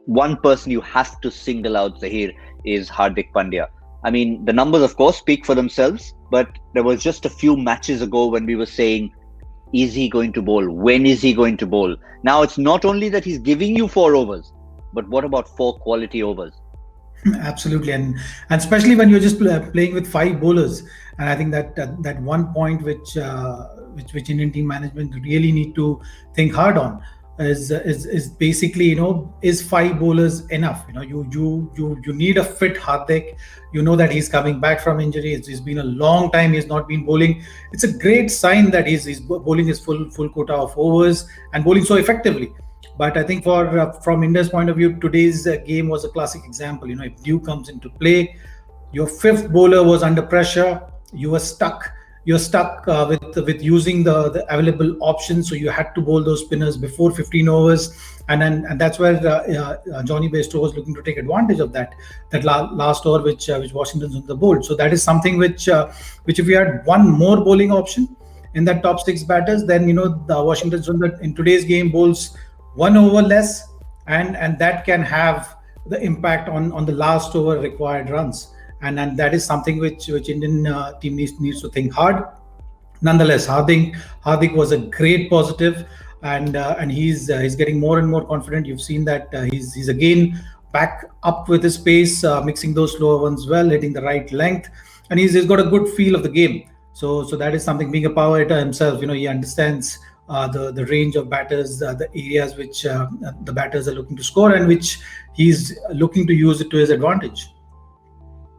one person you have to single out, Zaheer, is Hardik Pandya. I mean, the numbers, of course, speak for themselves, but there was just a few matches ago when we were saying, is he going to bowl? When is he going to bowl? Now, it's not only that he's giving you 4 overs, but what about 4 quality overs? Absolutely, and especially when you're just playing with five bowlers, and I think that one point which Indian team management really need to think hard on is basically, is five bowlers enough? You need a fit Hardik. You know that he's coming back from injury. It's been a long time he's not been bowling. It's a great sign that he's bowling his full quota of overs and bowling so effectively. But I think from India's point of view, today's game was a classic example. If Dew comes into play, your fifth bowler was under pressure. You were stuck. You're stuck with using the available options. So you had to bowl those spinners before 15 overs, and that's where Johnny Bairstow was looking to take advantage of that last over which Washington's on the board. So that is something which if we had one more bowling option in that top six batters, then the Washington's in today's game bowls 1 over less, and that can have the impact on the last over required runs, and that is something which Indian team needs to think hard. Nonetheless, Hardik was a great positive, and he's getting more and more confident. You've seen that he's again back up with his pace, mixing those slower ones well, hitting the right length, and he's got a good feel of the game. So that is something. Being a power hitter himself, he understands the range of batters, the areas which the batters are looking to score, and which he's looking to use it to his advantage.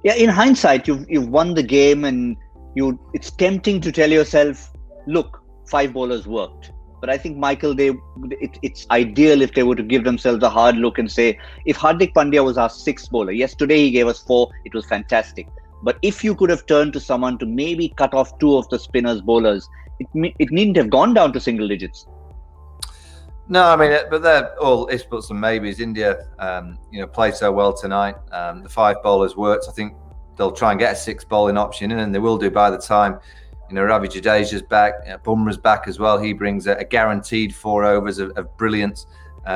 Yeah, in hindsight, you've won the game, and it's tempting to tell yourself, look, 5 bowlers worked. But I think, Michael, it's ideal if they were to give themselves a hard look and say, if Hardik Pandya was our 6th bowler, yes, today he gave us 4, it was fantastic. But if you could have turned to someone to maybe cut off 2 of the spinners' bowlers, it needn't have gone down to single digits. No, I mean, but they're all ifs, buts and maybes. India, played so well tonight. The 5 bowlers worked. I think they'll try and get a 6th bowling option in, and they will do by the time, Ravi Jadeja's back. Bumrah's back as well. He brings a guaranteed 4 overs of brilliance.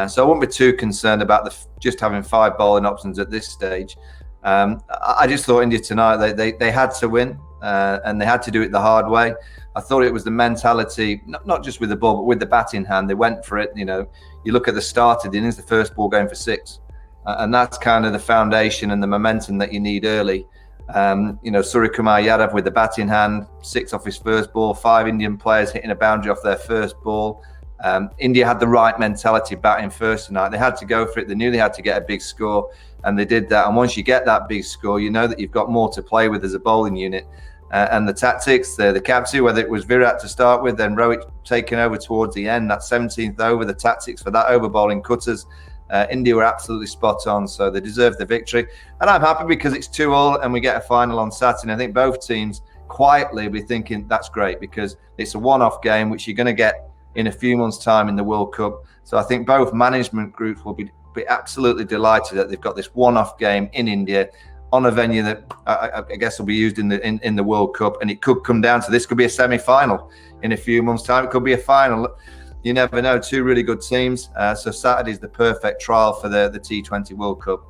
So I won't be too concerned about just having 5 bowling options at this stage. I just thought India tonight, they had to win, and they had to do it the hard way. I thought it was the mentality, not just with the ball, but with the bat in hand. They went for it. You look at the start of the innings, the first ball going for 6. And that's kind of the foundation and the momentum that you need early. Surya Kumar Yadav with the bat in hand, 6 off his first ball, 5 Indian players hitting a boundary off their first ball. India had the right mentality batting first tonight. They had to go for it. They knew they had to get a big score, and they did that. And once you get that big score, you know that you've got more to play with as a bowling unit. And the tactics, the captain, whether it was Virat to start with, then Rohit taking over towards the end, that 17th over, the tactics for that over bowling cutters, India were absolutely spot on, so they deserved the victory. And I'm happy because it's 2-2 and we get a final on Saturday. I think both teams quietly be thinking that's great because it's a one-off game which you're going to get in a few months' time in the World Cup. So I think both management groups will be absolutely delighted that they've got this one-off game in India on a venue that I guess will be used in the World Cup, and it could come down to this. Could be a semi-final in a few months' time. It could be a final. You never know. 2 really good teams. So Saturday's the perfect trial for the T20 World Cup.